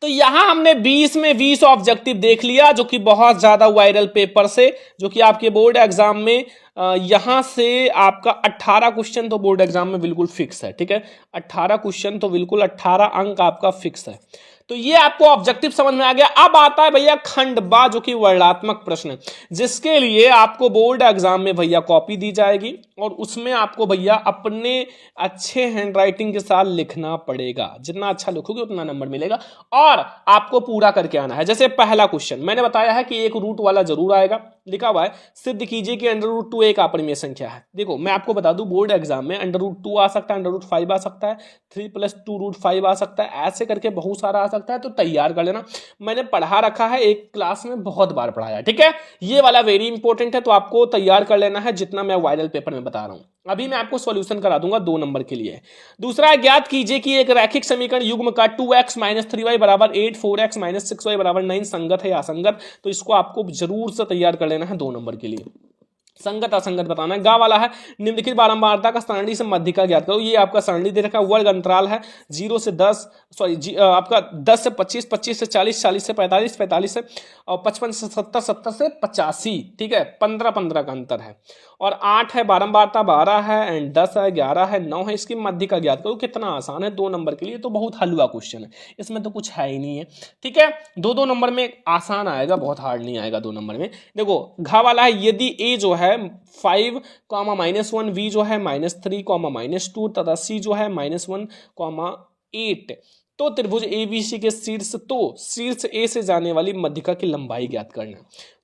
तो यहां हमने 20 में 20 ऑब्जेक्टिव देख लिया जो कि बहुत ज्यादा वायरल पेपर से, जो कि आपके बोर्ड एग्जाम में यहां से आपका 18 क्वेश्चन तो बोर्ड एग्जाम में बिल्कुल फिक्स है, ठीक है, 18 क्वेश्चन तो बिल्कुल 18 अंक आपका फिक्स है। तो ये आपको ऑब्जेक्टिव समझ में आ गया। अब आता है भैया खंड बा जो कि वर्णनात्मक प्रश्न, जिसके लिए आपको बोर्ड एग्जाम में भैया कॉपी दी जाएगी और उसमें आपको भैया अपने अच्छे हैंडराइटिंग के साथ लिखना पड़ेगा। जितना अच्छा लिखोगे उतना नंबर मिलेगा और आपको पूरा करके आना है। जैसे पहला क्वेश्चन मैंने बताया है कि एक रूट वाला जरूर आएगा, लिखा हुआ है सिद्ध कीजिए कि √2 एक अपरिमेय संख्या है। देखो मैं आपको बता दूं बोर्ड एग्जाम में √2 आ सकता है, √5 आ सकता है, 3 + 2 √5 आ सकता है, ऐसे करके बहुत सारा आ सकता है। तो तैयार कर लेना, मैंने पढ़ा रखा है, एक क्लास में बहुत बार पढ़ाया, ठीक है। ये वाला वेरी इंपॉर्टेंट है तो आपको तैयार कर लेना है जितना मैं वायरल पेपर में बता रहा हूं। अभी मैं आपको सॉल्यूशन करा दूंगा 2 नंबर के लिए। दूसरा ज्ञात कीजिए कि एक रैखिक समीकरण युग्म का 2x - 3y = 8, 4x - 6y = 9 संगत है या असंगत। तो इसको आपको जरूर से तैयार कर लेना है 2 नंबर के लिए। संगत असंगत बताना है। गा वाला है निम्नलिखित बारंबारता का सरणी से माध्यिका ज्ञात करो। ये आपका सरणी दे रखा है, वर्ग अंतराल है 0 से 10 आपका 10 से 25, 25 से 40, 40 से 45, 45 से और 55 से 70, 70 से 85, ठीक है, 15-15 का अंतर है। और 8 है बारंबारता, 12 है एंड 10 है, 11 है, 9 है। इसकी माध्यिका ज्ञात करो। कितना आसान है 2 नंबर के लिए, तो बहुत हलवा क्वेश्चन है, इसमें तो कुछ है ही नहीं है, ठीक है। 2 नंबर में आसान आएगा, बहुत हार्ड नहीं आएगा 2 नंबर में। देखो घा वाला है यदि ए जो है 5, -1, v जो है -3, -2 तथा c जो है -1, 8 तो त्रिभुज ABC के शीर्ष ए से जाने वाली मध्यिका की लंबाई ज्ञात करना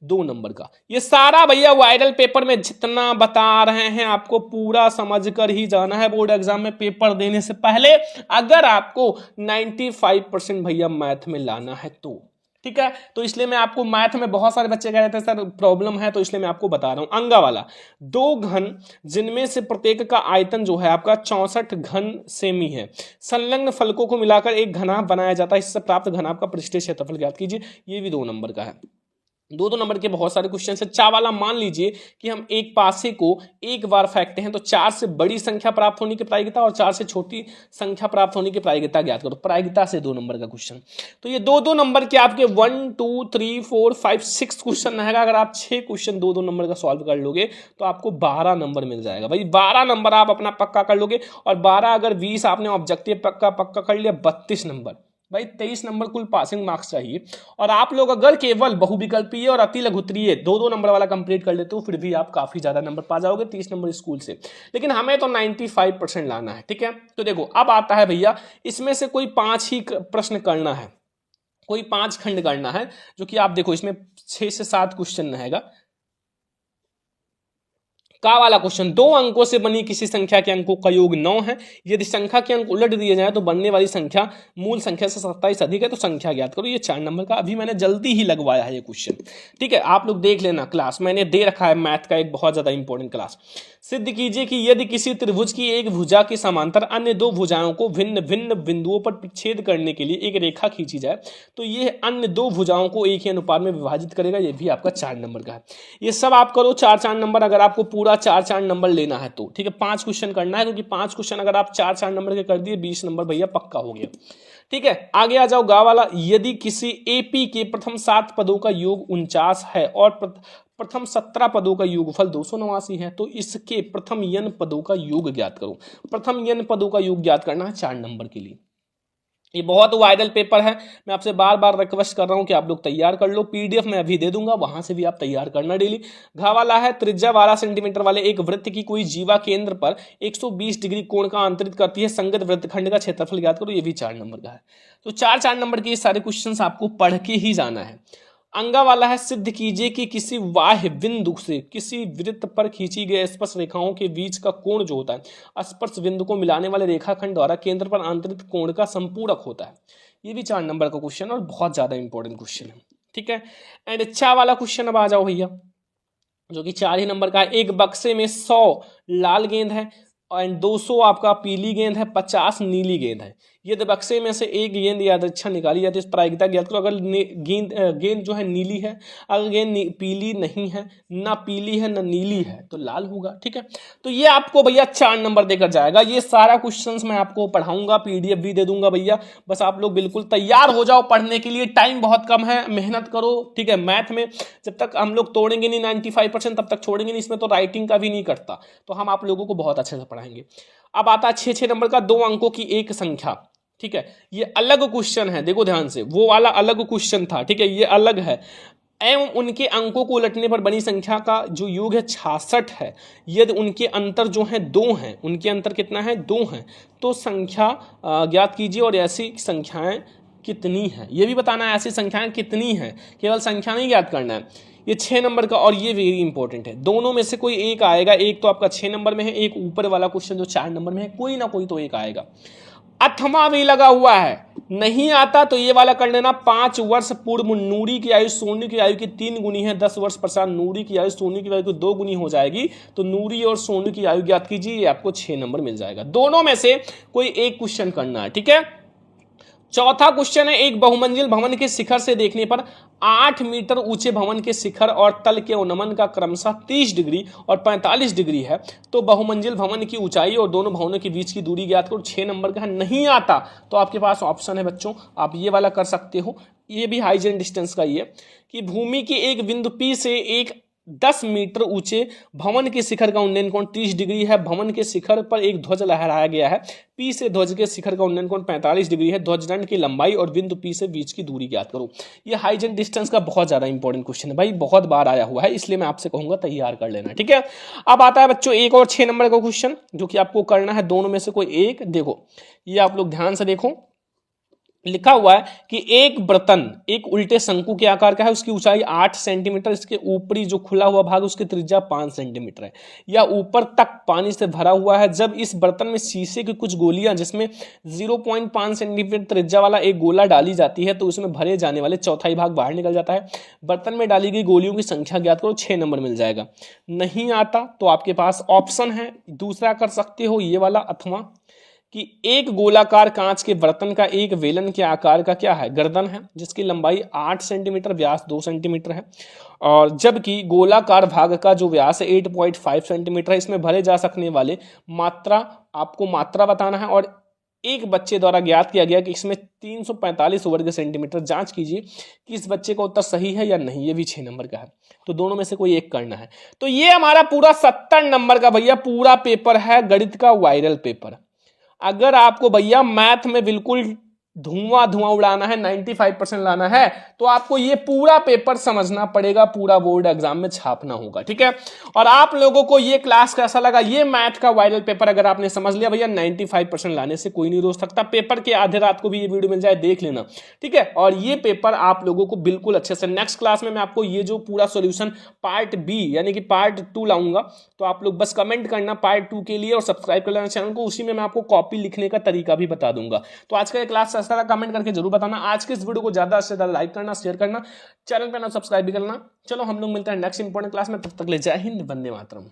2 नंबर का। ये सारा भैया वायरल पेपर में जितना बता रहे हैं आपको पूरा समझ कर ही जाना है बोर्ड एग्जाम में पेपर देने से पहले, अगर आपको 95% भैया मैथ में लाना है तो, ठीक है। तो इसलिए मैं आपको मैथ में बहुत सारे बच्चे कह रहे थे सर प्रॉब्लम है, तो इसलिए मैं आपको बता रहा हूं। अंगा वाला 2 घन जिनमें से प्रत्येक का आयतन जो है आपका 64 घन सेमी है, संलग्न फलकों को मिलाकर एक घनाभ बनाया जाता है, इससे प्राप्त घनाभ का पृष्ठीय क्षेत्रफल ज्ञात कीजिए। ये भी 2 नंबर का है। 2 नंबर के बहुत सारे क्वेश्चन है। चा वाला मान लीजिए कि हम एक पासे को एक बार फेंकते हैं तो 4 से बड़ी संख्या प्राप्त होने की प्रायिकता और 4 से छोटी संख्या प्राप्त होने की प्रायिकता ज्ञात करो। प्रायिकता से 2 नंबर का क्वेश्चन। तो ये 2 नंबर के आपके 1 2 3 4 5 6 क्वेश्चन रहेगा। अगर आप 6 क्वेश्चन 2 नंबर का सॉल्व कर लोगे तो आपको 12 नंबर मिल जाएगा भाई। 12 नंबर आप अपना पक्का कर लोगे और 12 अगर 20 आपने ऑब्जेक्टिव पक्का कर लिया 32 नंबर। भाई 23 नंबर कुल पासिंग मार्क्स चाहिए, और आप लोग अगर केवल बहुविकल्पीय और अति लघुत्तरीय 2-2 नंबर वाला कंप्लीट कर लेते हो फिर भी आप काफी ज्यादा नंबर पा जाओगे 30 नंबर स्कूल से, लेकिन हमें तो 95% लाना है। ठीक है, तो देखो अब आता है भैया, इसमें से कोई 5 ही प्रश्न करना है, कोई 5 खंड करना है, जो कि आप देखो इसमें 6 से 7 क्वेश्चन रहेगा। का वाला क्वेश्चन, 2 अंकों से बनी किसी संख्या के अंकों का योग 9 है, यदि संख्या के अंक उलट दिए जाए तो बनने वाली संख्या मूल संख्या से 27 अधिक है, तो संख्या ज्ञात करो। ये 4 नंबर का अभी मैंने जल्दी ही लगवाया है ये क्वेश्चन। ठीक है, आप लोग देख लेना, क्लास मैंने दे रखा है मैथ का एक बहुत ज्यादा इंपॉर्टेंट क्लास। सिद्ध कीजिए कि यदि किसी त्रिभुज की एक भुजा के समांतर अन्य 2 भुजाओं को भिन्न भिन्न बिंदुओं पर छेद करने के लिए एक रेखा खींची जाए तो यह अन्य 2 भुजाओं को एक ही अनुपात में विभाजित करेगा। ये भी आपका 4 नंबर का है। ये सब आप करो 4-4 नंबर, अगर आपको पूरा 4-4 नंबर लेना है तो। ठीक है, 5 क्वेश्चन करना है, क्योंकि 5 क्वेश्चन अगर आप 4-4 नंबर के कर दिए 20 नंबर भैया पक्का हो गया। ठीक है, आगे आ जाओ गा वाला, यदि किसी एपी के प्रथम 7 पदों का योग 49 है और प्रथम 17 पदों का योगफल 289 है, तो इसके प्रथम n पदों का योग ज्ञात करो। प्रथम n पदों का योग ज्ञात करना है 4 नंबर के लिए। ये बहुत वायरल पेपर है, मैं आपसे बार बार रिक्वेस्ट कर रहा हूं कि आप लोग तैयार कर लो, पीडीएफ मैं अभी दे दूंगा, वहां से भी आप तैयार करना डेली। घा वाला है, त्रिज्या 12 सेंटीमीटर वाले एक वृत्त की कोई जीवा केंद्र पर 120 डिग्री कोण का अंतरित करती है, संगत वृत्तखंड का क्षेत्रफल ज्ञात करो। ये भी 4 नंबर का है। तो 4-4 नंबर के ये सारे क्वेश्चन आपको पढ़ के ही जाना है। अंगा वाला है, सिद्ध कीजिए कि किसी बाह्य बिंदु से किसी वृत्त पर खींची गई स्पर्श रेखाओं के बीच का कोण जो होता है स्पर्श बिंदु को मिलाने वाले रेखाखंड द्वारा केंद्र पर आंतरिक कोण का संपूरक होता है। ये भी 4 नंबर का क्वेश्चन और बहुत ज्यादा इंपॉर्टेंट क्वेश्चन है। ठीक है, एंड अच्छा वाला क्वेश्चन अब आ जाओ भैया, जो कि 4 ही नंबर का है। एक बक्से में 100 लाल गेंद है एंड 200 आपका पीली गेंद है, 50 नीली गेंद है। यदि बक्से में से एक गेंद यादृच्छा निकाली जाती है, इस प्रायिकता ज्ञात करो। अगर गेंद जो है नीली है, अगर गेंद पीली नहीं है, ना पीली है ना नीली है, तो लाल होगा। ठीक है, तो ये आपको भैया 4 नंबर देकर जाएगा। ये सारा क्वेश्चंस मैं आपको पढ़ाऊंगा, पीडीएफ भी दे दूंगा भैया, बस आप लोग बिल्कुल तैयार हो जाओ पढ़ने के लिए। टाइम बहुत कम है, मेहनत करो। ठीक है, मैथ में जब तक हम लोग तोड़ेंगे नहीं 95% तब तक छोड़ेंगे नहीं। इसमें तो राइटिंग का भी नहीं करता, तो हम आप लोगों को बहुत अच्छे से पढ़ाएंगे। अब आता है 6-6 नंबर का, 2 अंकों की एक संख्या। ठीक है, ये अलग क्वेश्चन है, देखो ध्यान से, वो वाला अलग क्वेश्चन था। ठीक है, ये अलग है। एवं उनके अंकों को उलटने पर बनी संख्या का जो योग है 66 है, यदि उनके अंतर जो है 2 हैं, उनके अंतर कितना है 2 हैं, तो संख्या ज्ञात कीजिए और ऐसी संख्याएं कितनी हैं, ये भी बताना है ऐसी संख्याएं कितनी हैं, केवल संख्या नहीं ज्ञात करना है। ये 6 नंबर का, और ये वेरी इंपॉर्टेंट है, दोनों में से कोई एक आएगा। एक तो आपका 6 नंबर में है, एक ऊपर वाला क्वेश्चन जो 4 नंबर में है, कोई ना कोई तो एक आएगा। अठवां भी लगा हुआ है, नहीं आता तो ये वाला कर लेना। 5 वर्ष पूर्व नूरी की आयु सोनी की आयु की 3 गुनी है, 10 वर्ष पश्चात नूरी की आयु सोनी की आयु की 2 गुनी हो जाएगी, तो नूरी और सोनी की आयु ज्ञात कीजिए। ये आपको 6 नंबर मिल जाएगा। दोनों में से कोई एक क्वेश्चन करना है। ठीक है, चौथा क्वेश्चन है, एक बहुमंजिल भवन के शिखर से देखने पर 8 मीटर ऊंचे भवन के शिखर और तल के उन्नमन का क्रमशः 30 डिग्री और 45 डिग्री है, तो बहुमंजिल भवन की ऊंचाई और दोनों भवनों के बीच की दूरी ज्ञात करो। 6 नंबर का है। नहीं आता तो आपके पास ऑप्शन है बच्चों, आप ये वाला कर सकते हो। ये भी हाइट एंड डिस्टेंस का ही है कि भूमि के एक बिंदु P से एक 10 मीटर ऊंचे भवन के शिखर का उन्नयन कोण 30 डिग्री है। भवन के शिखर पर एक ध्वज लहराया गया है। P से ध्वज के शिखर का उन्नयन कोण 45 डिग्री है। ध्वजदंड की लंबाई और बिंदु P से बीच की दूरी ज्ञात करो। ये हाइट एंड डिस्टेंस का बहुत ज्यादा इंपॉर्टेंट क्वेश्चन है भाई, बहुत बार आया हुआ है, इसलिए मैं आपसे कहूंगा तैयार कर लेना। ठीक है, अब आता है बच्चों एक और 6 नंबर का क्वेश्चन, जो कि आपको करना है दोनों में से कोई एक। देखो ये आप लोग ध्यान से देखो, लिखा हुआ है कि एक बर्तन एक उल्टे शंकु के आकार का है, उसकी ऊंचाई 8 सेंटीमीटर, इसके ऊपरी जो खुला हुआ भाग उसकी त्रिज्या 5 सेंटीमीटर है, या ऊपर तक पानी से भरा हुआ है। जब इस बर्तन में शीशे की कुछ गोलियां जिसमें 0.5 सेंटीमीटर त्रिज्या वाला एक गोला डाली जाती है, तो उसमें भरे जाने वाले चौथाई भाग बाहर निकल जाता है। बर्तन में डाली गई गोलियों की संख्या ज्ञात करो। 6 नंबर मिल जाएगा। नहीं आता तो आपके पास ऑप्शन है, दूसरा कर सकते हो ये वाला, अथवा कि एक गोलाकार कांच के बर्तन का एक वेलन के आकार का क्या है, गर्दन है, जिसकी लंबाई 8 सेंटीमीटर, व्यास 2 सेंटीमीटर है, और जबकि गोलाकार भाग का जो व्यास है 8.5 सेंटीमीटर है। इसमें भरे जा सकने वाले मात्रा, आपको मात्रा बताना है, और एक बच्चे द्वारा ज्ञात किया गया कि इसमें 345 वर्ग सेंटीमीटर। जांच कीजिए कि इस बच्चे का उत्तर सही है या नहीं। ये भी 6 नंबर का है, तो दोनों में से कोई एक करना है। तो ये हमारा पूरा 70 नंबर का भैया पूरा पेपर है, गणित का वायरल पेपर। अगर आपको भैया मैथ में बिल्कुल धुआं धुआं उड़ाना है, 95% लाना है, तो आपको ये पूरा पेपर समझना पड़ेगा, पूरा बोर्ड एग्जाम में छापना होगा, ठीक है। और आप लोगों को ये क्लास कैसा लगा, ये मैथ का वायरल पेपर अगर आपने समझ लिया भैया 95% लाने से कोई नहीं रोक सकता। पेपर के आधे रात को भी ये वीडियो मिल जाए, देख लेना, ठीक है। और ये पेपर आप लोगों को बिल्कुल अच्छे से नेक्स्ट क्लास में मैं आपको ये जो पूरा सोल्यूशन पार्ट बी यानी कि पार्ट 2 लाऊंगा, तो आप लोग बस कमेंट करना पार्ट 2 के लिए और सब्सक्राइब कर लेना चैनल को, उसी में मैं आपको कॉपी लिखने का तरीका भी बता दूंगा। तो आज का ये क्लास कैसा था कमेंट करके जरूर बताना। आज के इस वीडियो को ज्यादा से ज्यादा लाइक करना, शेयर करना, चैनल पे ना सब्सक्राइब भी करना। चलो हम लोग मिलते हैं नेक्स्ट इंपॉर्टेंट क्लास में, तब तक ले जय हिंद, वंदे मातरम।